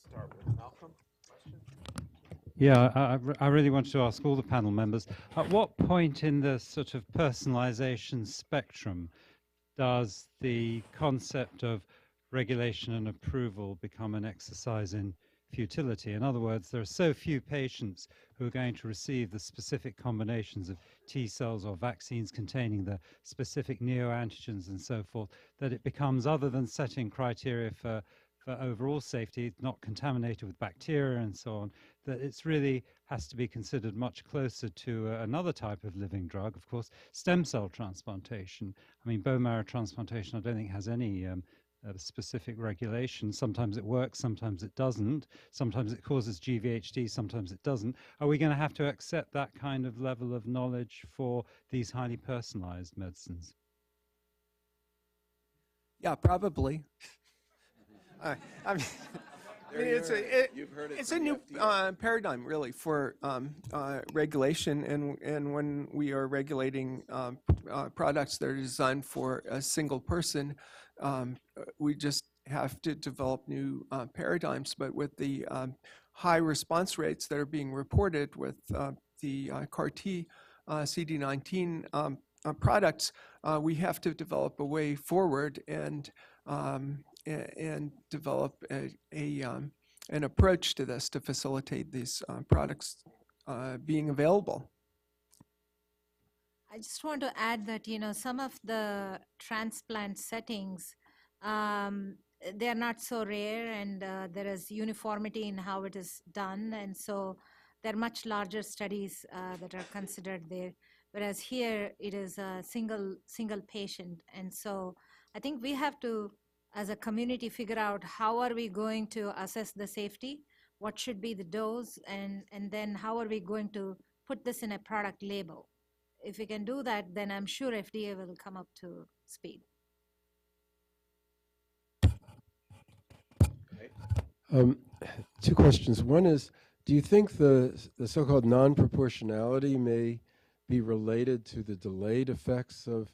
start with Malcolm. Question? Yeah, I really wanted to ask all the panel members, at what point in the sort of personalization spectrum does the concept of regulation and approval become an exercise in futility? In other words, there are so few patients who are going to receive the specific combinations of T cells or vaccines containing the specific neoantigens and so forth, that it becomes, other than setting criteria for overall safety, not contaminated with bacteria and so on, that it's really has to be considered much closer to another type of living drug, of course, stem cell transplantation. I mean, bone marrow transplantation, I don't think has any specific regulation. Sometimes it works, sometimes it doesn't. Sometimes it causes GVHD, sometimes it doesn't. Are we going to have to accept that kind of level of knowledge for these highly personalized medicines? Yeah, probably. I mean, it's a new paradigm, really, for regulation. And when we are regulating products that are designed for a single person, we just have to develop new paradigms. But with the high response rates that are being reported with the CAR-T CD19 products, we have to develop a way forward and develop an approach to this to facilitate these products being available. I just want to add that, some of the transplant settings, they're not so rare, and there is uniformity in how it is done. And so there are much larger studies that are considered there. Whereas here, it is a single patient. And so I think we have to, as a community, figure out how are we going to assess the safety, what should be the dose, and then how are we going to put this in a product label. If we can do that, then I'm sure FDA will come up to speed. Two questions. One is, do you think the so-called non-proportionality may be related to the delayed effects of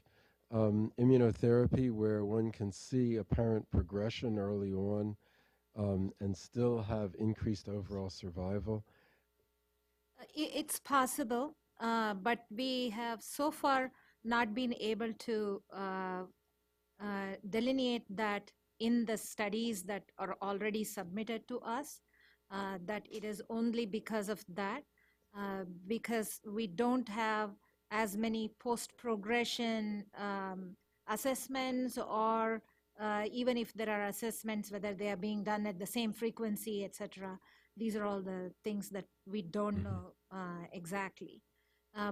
immunotherapy, where one can see apparent progression early on and still have increased overall survival? It's possible, but we have so far not been able to delineate that in the studies that are already submitted to us, that it is only because of that, because we don't have as many post-progression assessments, or even if there are assessments, whether they are being done at the same frequency, et cetera. These are all the things that we don't know exactly.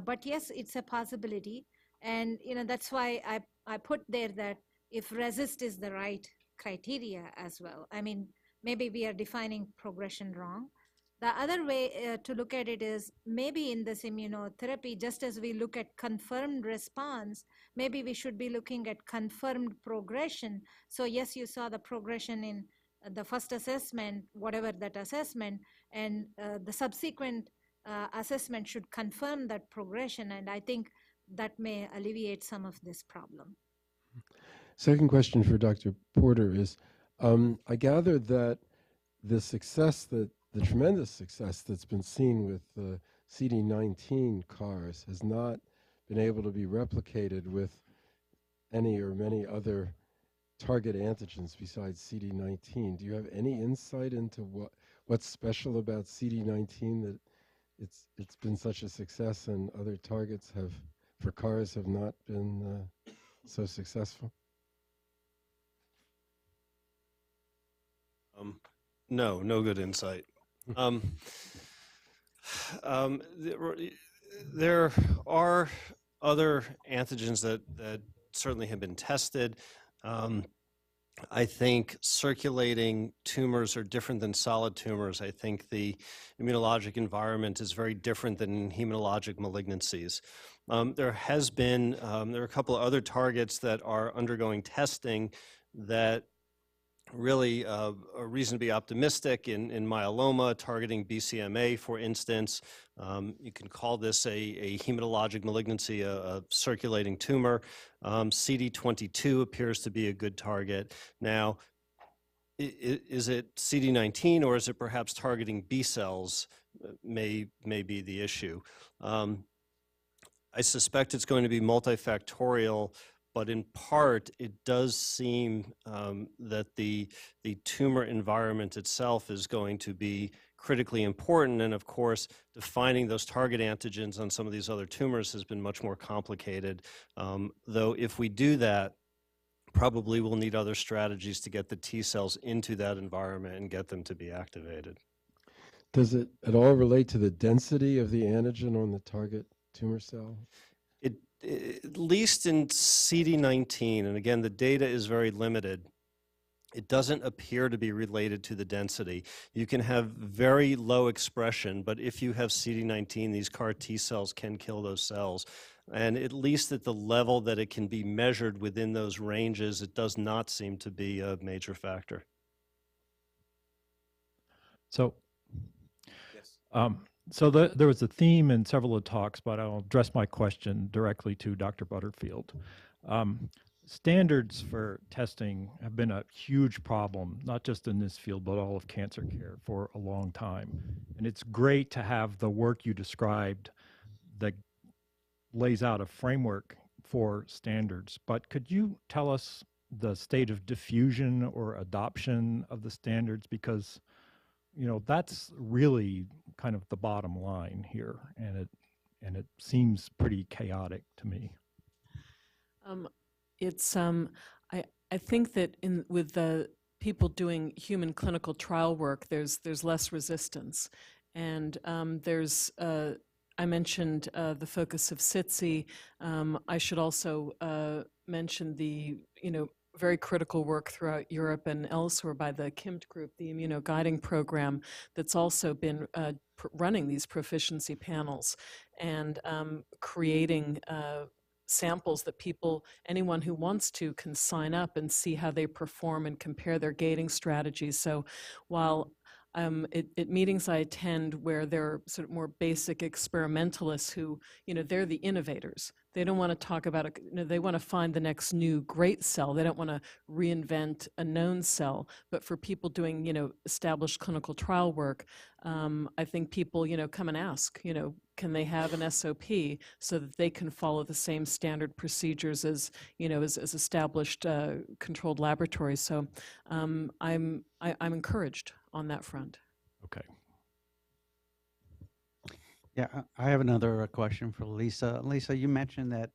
But yes, it's a possibility. And that's why I put there that if RESIST is the right criteria as well. I mean, maybe we are defining progression wrong. The other way to look at it is, maybe in this immunotherapy, just as we look at confirmed response, maybe we should be looking at confirmed progression. So yes, you saw the progression in the first assessment, whatever that assessment, and the subsequent assessment should confirm that progression. And I think that may alleviate some of this problem. Second question for Dr. Porter is, I gather that the tremendous success that's been seen with the CD19 CARs has not been able to be replicated with any or many other target antigens besides CD19. Do you have any insight into what's special about CD19 that it's been such a success and other targets for CARs have not been so successful? No good insight. There are other antigens that certainly have been tested. I think circulating tumors are different than solid tumors. I think the immunologic environment is very different than in hematologic malignancies. There are a couple of other targets that are undergoing testing that really a reason to be optimistic in myeloma, targeting BCMA, for instance. You can call this a hematologic malignancy, a circulating tumor. CD22 appears to be a good target. Now, Is it CD19 or is it perhaps targeting B cells may be the issue. I suspect it's going to be multifactorial, but in part, it does seem that the tumor environment itself is going to be critically important. And of course, defining those target antigens on some of these other tumors has been much more complicated. Though if we do that, probably we'll need other strategies to get the T cells into that environment and get them to be activated. Does it at all relate to the density of the antigen on the target tumor cell? At least in CD19, and again, the data is very limited, it doesn't appear to be related to the density. You can have very low expression, but if you have CD19, these CAR T cells can kill those cells. And at least at the level that it can be measured within those ranges, it does not seem to be a major factor. So, so there was a theme in several of the talks, but I'll address my question directly to Dr. Butterfield. Standards for testing have been a huge problem, not just in this field, but all of cancer care for a long time. And it's great to have the work you described that lays out a framework for standards. But could you tell us the state of diffusion or adoption of the standards? Because that's really kind of the bottom line here, and it seems pretty chaotic to me. I think that with the people doing human clinical trial work, there's less resistance, and I mentioned the focus of SITC. I should also mention the very critical work throughout Europe and elsewhere by the KIMT group, the immunoguiding program, that's also been running these proficiency panels and creating samples that anyone who wants to can sign up and see how they perform and compare their gating strategies. So while at meetings I attend where there are sort of more basic experimentalists who, they're the innovators. They don't want to talk about they want to find the next new great cell. They don't want to reinvent a known cell. But for people doing, established clinical trial work, I think people, come and ask, can they have an SOP so that they can follow the same standard procedures as, as established controlled laboratories. So I'm encouraged on that front. Okay. Yeah, I have another question for Lisa. Lisa, you mentioned that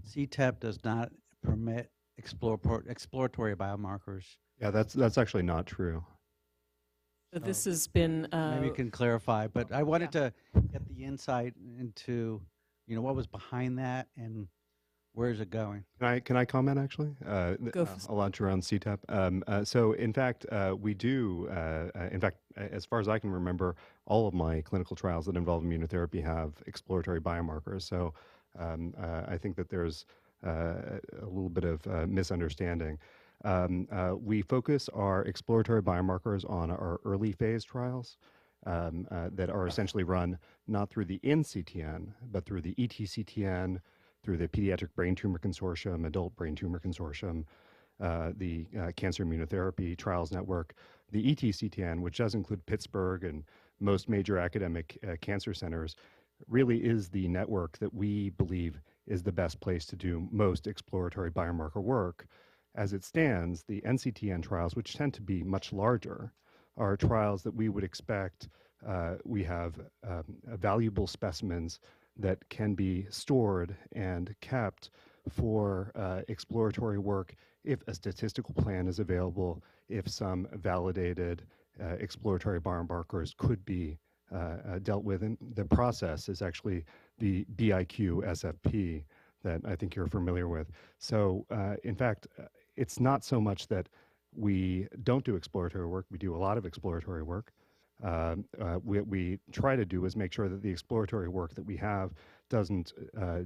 CTEP does not permit exploratory biomarkers. Yeah, that's actually not true. So this has been maybe you can clarify, but I wanted to get the insight into, what was behind that and where is it going? Can I comment actually? Go a lot around CTEP. So in fact, we do. In fact, as far as I can remember, all of my clinical trials that involve immunotherapy have exploratory biomarkers. So I think that there's a little bit of misunderstanding. We focus our exploratory biomarkers on our early phase trials that are essentially run not through the NCTN, but through the ETCTN, through the Pediatric Brain Tumor Consortium, Adult Brain Tumor Consortium, the Cancer Immunotherapy Trials Network, the ETCTN, which does include Pittsburgh and most major academic cancer centers, really is the network that we believe is the best place to do most exploratory biomarker work. As it stands, the NCTN trials, which tend to be much larger, are trials that we would expect we have valuable specimens that can be stored and kept for exploratory work if a statistical plan is available, if some validated exploratory biomarkers could be dealt with. And the process is actually the BIQ SFP that I think you're familiar with. So in fact, it's not so much that we don't do exploratory work. We do a lot of exploratory work. What we try to do is make sure that the exploratory work that we have doesn't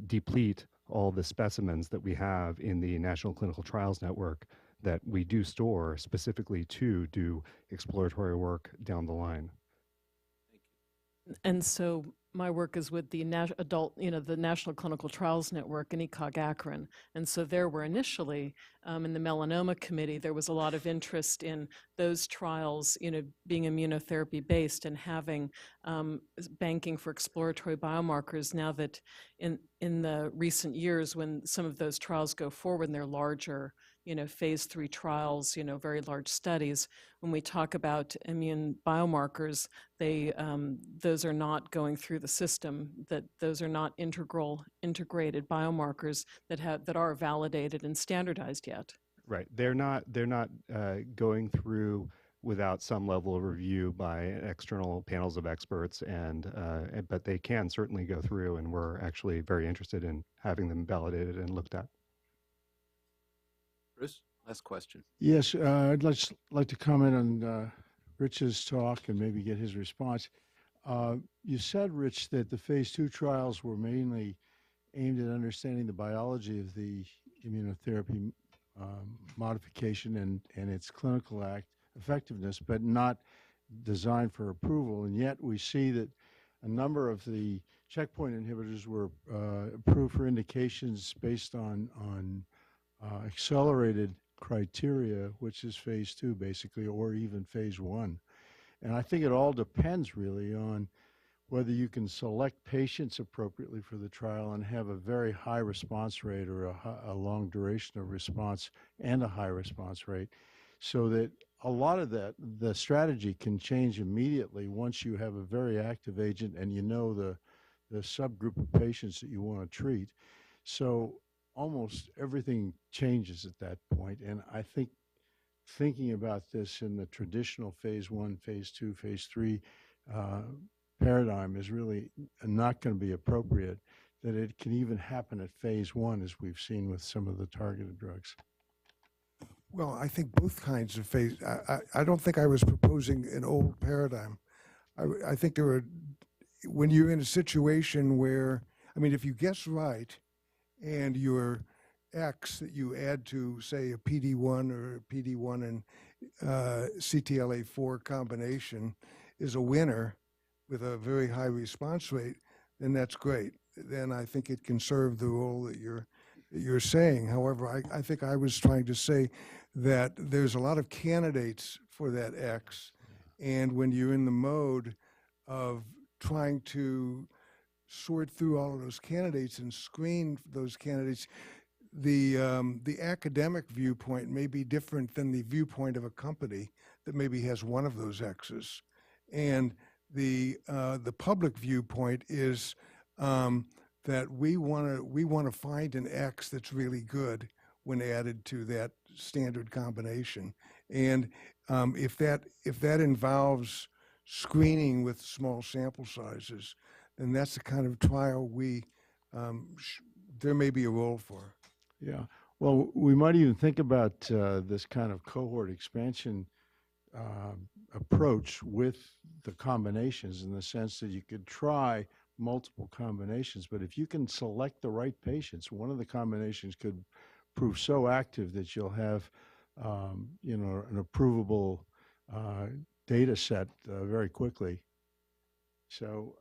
deplete all the specimens that we have in the National Clinical Trials Network that we do store specifically to do exploratory work down the line. And so my work is with the the National Clinical Trials Network and ECOG Akron. And so there were initially, in the melanoma committee, there was a lot of interest in those trials, being immunotherapy based and having banking for exploratory biomarkers. Now that in the recent years, when some of those trials go forward and they're larger, phase 3 trials, very large studies, when we talk about immune biomarkers, those are not going through the system, that those are not integrated biomarkers that are validated and standardized yet. Right. They're not going through without some level of review by external panels of experts, but they can certainly go through, and we're actually very interested in having them validated and looked at. Bruce, last question. Yes, I'd like to comment on Rich's talk and maybe get his response. You said, Rich, that the phase 2 trials were mainly aimed at understanding the biology of the immunotherapy modification and its clinical effectiveness, but not designed for approval. And yet we see that a number of the checkpoint inhibitors were approved for indications based on accelerated criteria, which is phase 2 basically, or even phase 1. And I think it all depends really on whether you can select patients appropriately for the trial and have a very high response rate or a long duration of response and a high response rate, so that a lot of the strategy can change immediately once you have a very active agent and the subgroup of patients that you want to treat. So almost everything changes at that point. And I think thinking about this in the traditional phase 1, phase 2, phase 3 paradigm is really not going to be appropriate, that it can even happen at phase 1, as we've seen with some of the targeted drugs. Well, I think both kinds of phase. I don't think I was proposing an old paradigm. I think there were, when you're in a situation where, if you guess right, and your X that you add to, say, a PD-1 or a PD-1 and CTLA-4 combination is a winner with a very high response rate, then that's great. Then I think it can serve the role that you're saying. However, I think I was trying to say that there's a lot of candidates for that X, and when you're in the mode of trying to sort through all of those candidates and screen those candidates, the academic viewpoint may be different than the viewpoint of a company that maybe has one of those X's, and the public viewpoint is that we want to find an X that's really good when added to that standard combination, and if that involves screening with small sample sizes, then that's the kind of trial there may be a role for. Yeah. Well, we might even think about this kind of cohort expansion approach with the combinations, in the sense that you could try multiple combinations, but if you can select the right patients, one of the combinations could prove so active that you'll have an approvable data set very quickly. So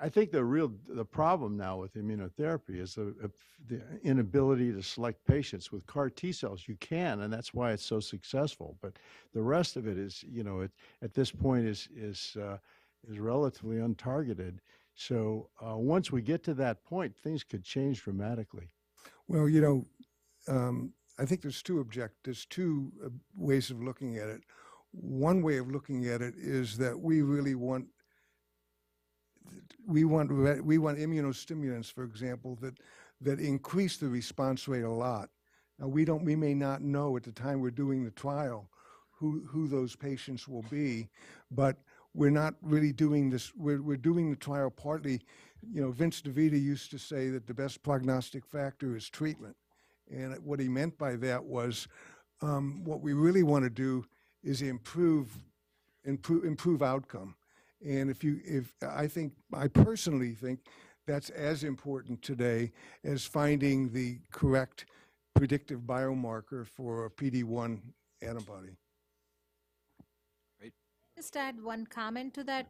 I think the problem now with immunotherapy is the inability to select patients. With CAR T cells, you can, and that's why it's so successful. But the rest of it is, at this point is relatively untargeted. So once we get to that point, things could change dramatically. Well, I think there's two ways of looking at it. One way of looking at it is that we really want immunostimulants, for example, that increase the response rate a lot. Now we may not know at the time we're doing the trial who those patients will be, but we're not really doing this. We're doing the trial partly. Vince DeVita used to say that the best prognostic factor is treatment, and what he meant by that was what we really want to do is improve outcome. And I personally think that's as important today as finding the correct predictive biomarker for a PD-1 antibody. Great. Just add one comment to that.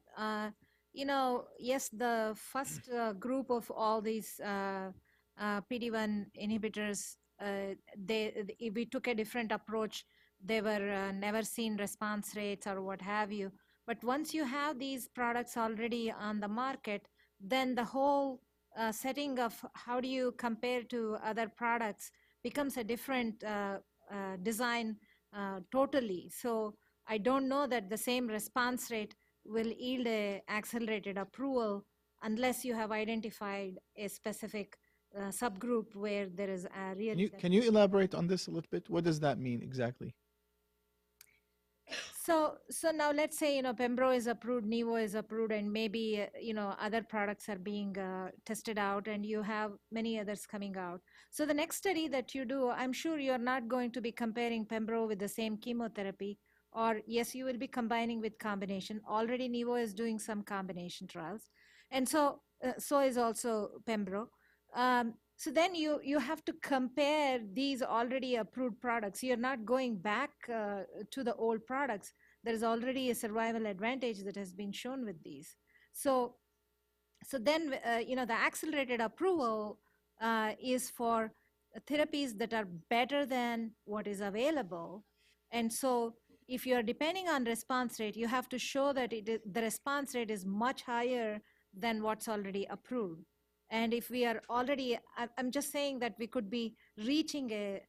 Yes, the first group of all these PD-1 inhibitors, if we took a different approach, they were never seen response rates or what have you. But once you have these products already on the market, then the whole setting of how do you compare to other products becomes a different design totally. So I don't know that the same response rate will yield a accelerated approval unless you have identified a specific subgroup where there is a real. Can you elaborate on this a little bit? What does that mean exactly? So now let's say, Pembro is approved, Nivo is approved, and maybe, other products are being tested out, and you have many others coming out. So the next study that you do, I'm sure you're not going to be comparing Pembro with the same chemotherapy, or yes, you will be combining with combination. Already Nivo is doing some combination trials. And so is also Pembro. So then you have to compare these already approved products. You're not going back to the old products. There's already a survival advantage that has been shown with these. So then, the accelerated approval is for therapies that are better than what is available. And so if you're depending on response rate, you have to show that the response rate is much higher than what's already approved. And if we are already, I'm just saying that we could be reaching a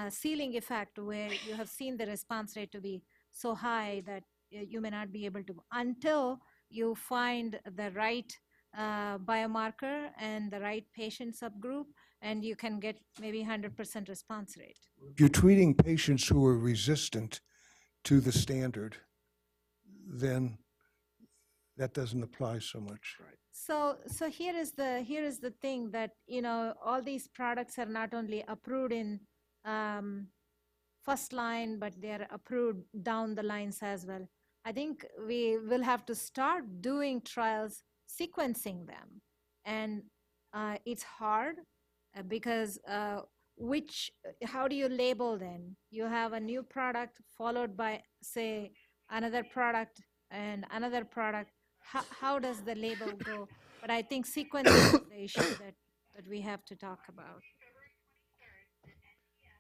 ceiling effect where you have seen the response rate to be so high that you may not be able to, until you find the right biomarker and the right patient subgroup, and you can get maybe 100% response rate. If you're treating patients who are resistant to the standard, then that doesn't apply so much. Right. So here is the thing that all these products are not only approved in first line, but they are approved down the lines as well. I think we will have to start doing trials sequencing them, and it's hard because how do you label then? You have a new product followed by, say, another product and another product. How does the label go? But I think sequencing is the issue that we have to talk about.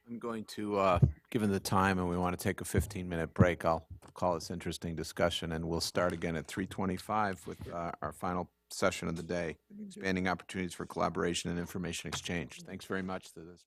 I'm going to, given the time and we want to take a 15-minute break, I'll call this interesting discussion, and we'll start again at 3:25 with our final session of the day, expanding opportunities for collaboration and information exchange. Thanks very much to this.